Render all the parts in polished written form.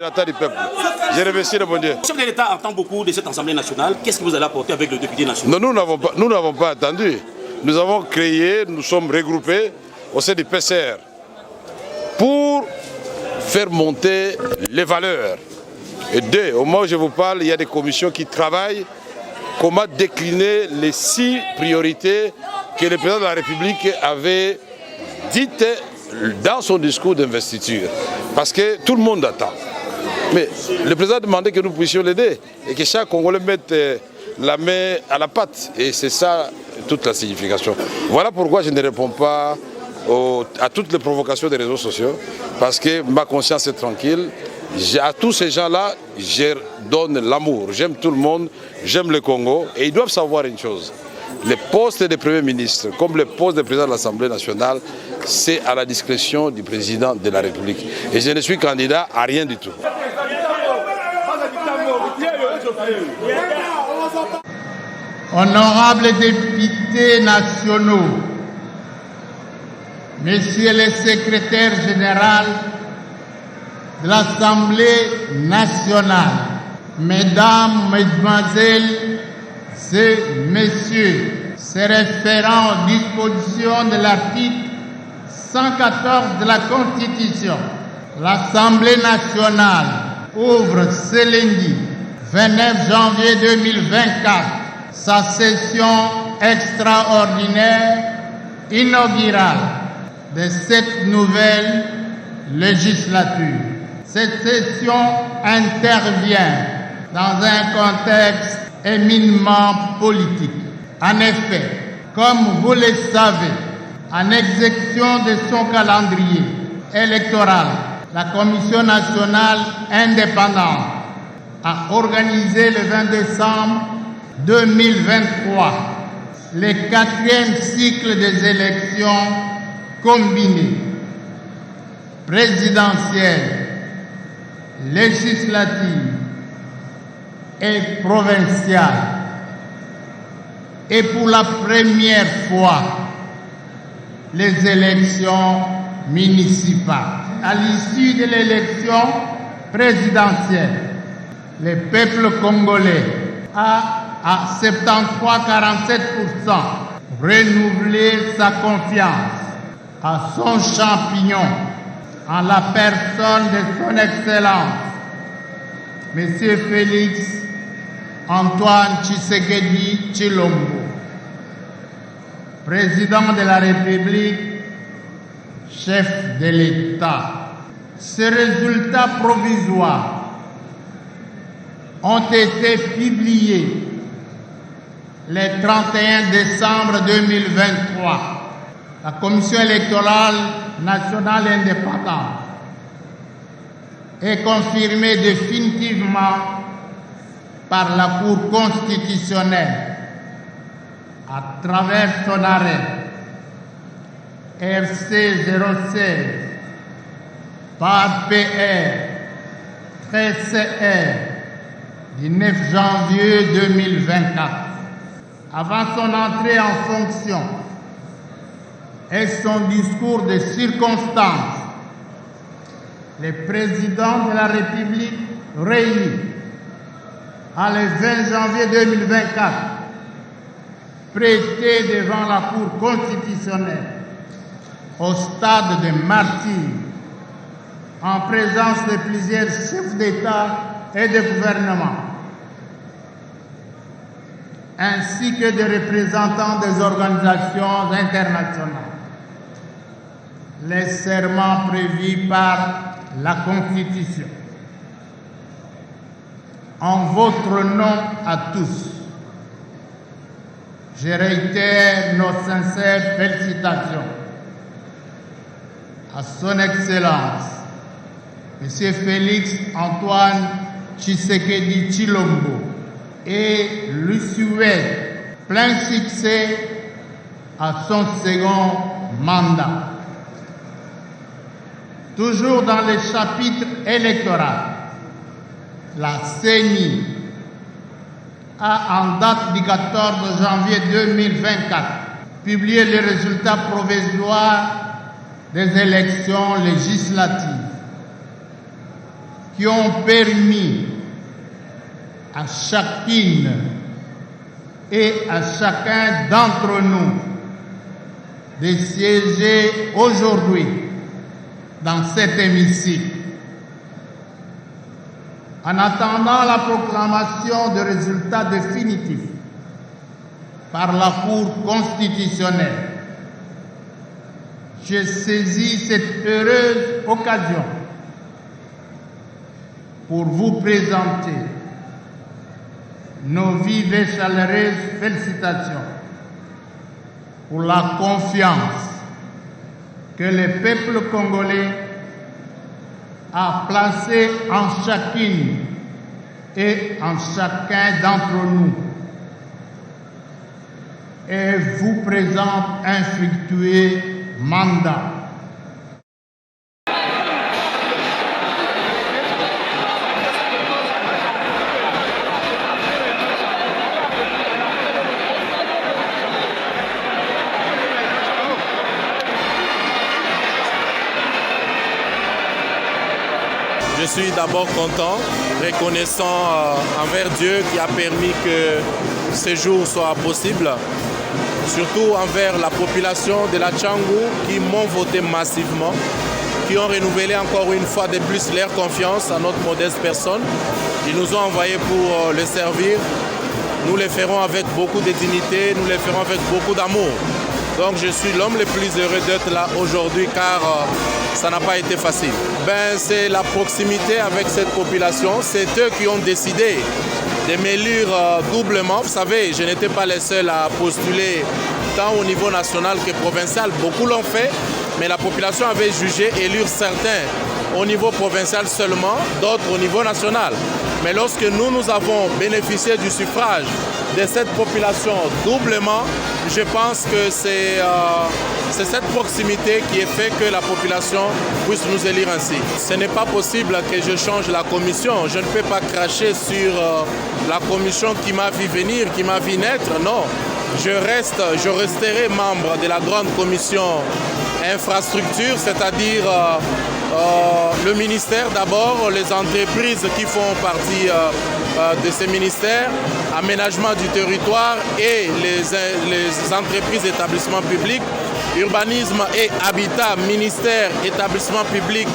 Du peuple. Je remercie le bon Dieu. Le chef de l'État entend beaucoup de cette Assemblée nationale. Qu'est-ce que vous allez apporter avec le député national? Non, nous n'avons pas attendu. Nous avons créé, nous sommes regroupés au sein du PCR pour faire monter les valeurs. Et deux, au moment où je vous parle, il y a des commissions qui travaillent comment décliner les 6 priorités que le président de la République avait dites dans son discours d'investiture. Parce que tout le monde attend. Mais le président a demandé que nous puissions l'aider et que chaque Congolais mette la main à la pâte. Et c'est ça toute la signification. Voilà pourquoi je ne réponds pas à toutes les provocations des réseaux sociaux, parce que ma conscience est tranquille. À tous ces gens-là, je donne l'amour. J'aime tout le monde, j'aime le Congo. Et ils doivent savoir une chose. Les postes des premiers ministres, comme les postes des présidents de l'Assemblée nationale, c'est à la discrétion du président de la République. Et je ne suis candidat à rien du tout. Honorables députés nationaux, Messieurs les secrétaires généraux de l'Assemblée nationale, Mesdames, Mesdemoiselles et Messieurs, se référant aux dispositions de l'article 114 de la Constitution, l'Assemblée nationale ouvre ce lundi 29 janvier 2024 sa session extraordinaire inaugurale de cette nouvelle législature. Cette session intervient dans un contexte éminemment politique. En effet, comme vous le savez, en exécution de son calendrier électoral, la Commission nationale indépendante a organisé le 20 décembre 2023 le 4e cycle des élections combinées, présidentielles, législatives et provinciales. Et pour la première fois, les élections municipales. À l'issue de l'élection présidentielle, le peuple congolais a à 73,47% renouvelé sa confiance à son champignon, en la personne de son Excellence, M. Félix Antoine Tshisekedi Tshilombo, président de la République, chef de l'État. Ces résultats provisoires ont été publiés le 31 décembre 2023. La Commission électorale nationale indépendante est confirmée définitivement par la Cour constitutionnelle à travers son arrêt RC 016 par PR 13CR du 9 janvier 2024. Avant son entrée en fonction et son discours de circonstance, le président de la République réuni le 20 janvier 2024 prêté devant la Cour constitutionnelle au stade de martyr en présence de plusieurs chefs d'État et de gouvernement, ainsi que des représentants des organisations internationales. Les serments prévus par la Constitution. En votre nom à tous, je réitère nos sincères félicitations à son Excellence, M. Félix Antoine Tshisekedi Tshilombo, et lui souhaite plein succès à son second mandat. Toujours dans le chapitre électoral, la CENI a, en date du 14 janvier 2024, publié les résultats provisoires des élections législatives qui ont permis à chacune et à chacun d'entre nous de siéger aujourd'hui dans cet hémicycle. En attendant la proclamation de résultats définitifs par la Cour constitutionnelle, je saisis cette heureuse occasion pour vous présenter nos vives et chaleureuses félicitations pour la confiance que le peuple congolais a placée en chacune et en chacun d'entre nous et vous présente un fructueux mandat. Je suis d'abord content, reconnaissant envers Dieu qui a permis que ce jour soit possible, surtout envers la population de la Tchangou qui m'ont voté massivement, qui ont renouvelé encore une fois de plus leur confiance à notre modeste personne. Ils nous ont envoyés pour le servir. Nous le ferons avec beaucoup de dignité, nous le ferons avec beaucoup d'amour. Donc je suis l'homme le plus heureux d'être là aujourd'hui car ça n'a pas été facile. C'est la proximité avec cette population, c'est eux qui ont décidé de m'élire doublement. Vous savez, je n'étais pas le seul à postuler tant au niveau national que provincial. Beaucoup l'ont fait, mais la population avait jugé élire certains au niveau provincial seulement, d'autres au niveau national. Mais lorsque nous avons bénéficié du suffrage de cette population doublement, je pense que c'est cette proximité qui est fait que la population puisse nous élire ainsi. Ce n'est pas possible que je change la commission. Je ne peux pas cracher sur la commission qui m'a vu venir, qui m'a vu naître. Non, je resterai membre de la grande commission infrastructure, c'est-à-dire le ministère d'abord, les entreprises qui font partie de ces ministères, aménagement du territoire et les entreprises établissements publics, urbanisme et habitat, ministère, établissement public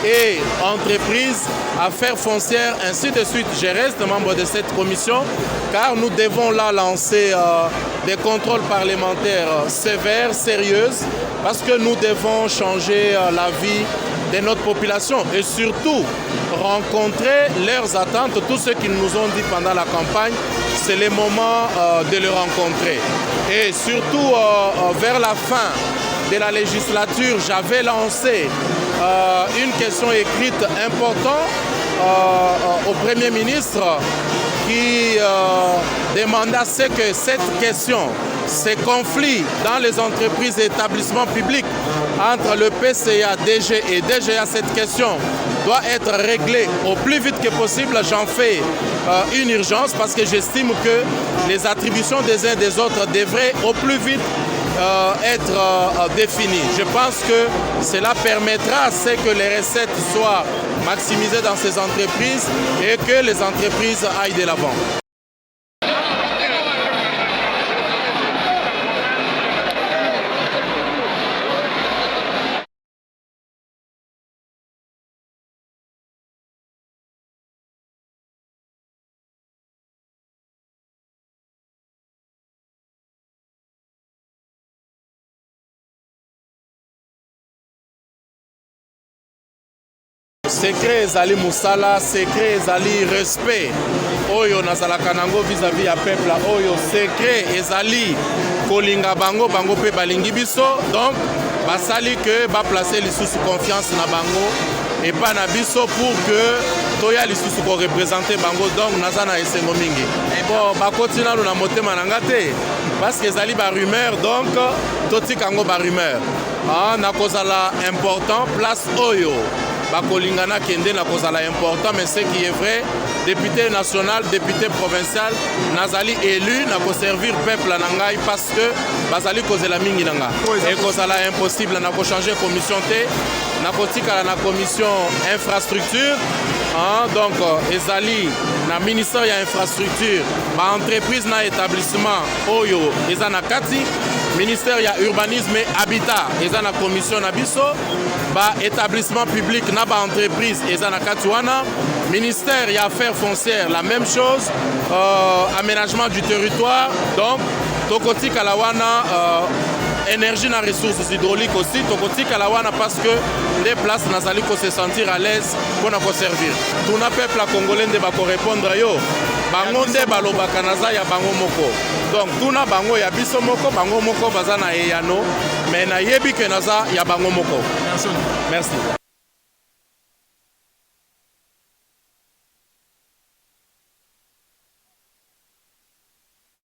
et entreprises, affaires foncières, ainsi de suite. Je reste membre de cette commission car nous devons là lancer des contrôles parlementaires sévères, sérieuses, parce que nous devons changer la vie de notre population et surtout rencontrer leurs attentes. Tout ce qu'ils nous ont dit pendant la campagne, c'est le moment de les rencontrer. Et surtout vers la fin de la législature, j'avais lancé une question écrite importante au Premier ministre qui demanda que cette question, ces conflits dans les entreprises et établissements publics entre le PCA, DG et DGA, cette question doit être réglée au plus vite que possible. J'en fais une urgence parce que j'estime que les attributions des uns et des autres devraient au plus vite être définies. Je pense que cela permettra à ce que les recettes soient maximisées dans ces entreprises et que les entreprises aillent de l'avant. Secret ezali musala, secret ezali respect oyo nazalaka nango vis-à-vis ya peuple oyo, secret ezali kolinga bango, bango pe balingi biso, donc basali que ba placer lisusu confiance na bango et pas na biso pour que toya lisusu ko représenter bango, donc naza na esengo mingi. Bon bakoti nalo na motema nanga te parce que ezali ba rumeur, donc totika ngo ba rumeur. Na kozala important place oyo bakolingana kende na kozala important, mais ce qui est vrai, député national, député provincial, nazali élu na ko servir peuple na ngai parce que bazali kozela mingi na nga. Et kozala impossible na ko changer commission te, na ko tikala na commission infrastructure donc ezali na ministère ya infrastructure ba entreprise na établissement oyo eza na kati ministère ya urbanisme et habitat eza na commission na biso ba établissement public na ba entreprise eza na kati wana ministère ya affaires foncières la même chose aménagement du territoire donc tokotika la wana énergie na ressources hydrauliques aussi tokotika la wana parce que les places nazali ko se sentir à l'aise pour na ko servir tuna peuple congolais nde ba ko répondre yo bango nde balobaka naza ya bango moko donc tuna bango ya biso moko bango moko baza na eyano mais na yebi ke naza ya bango moko merci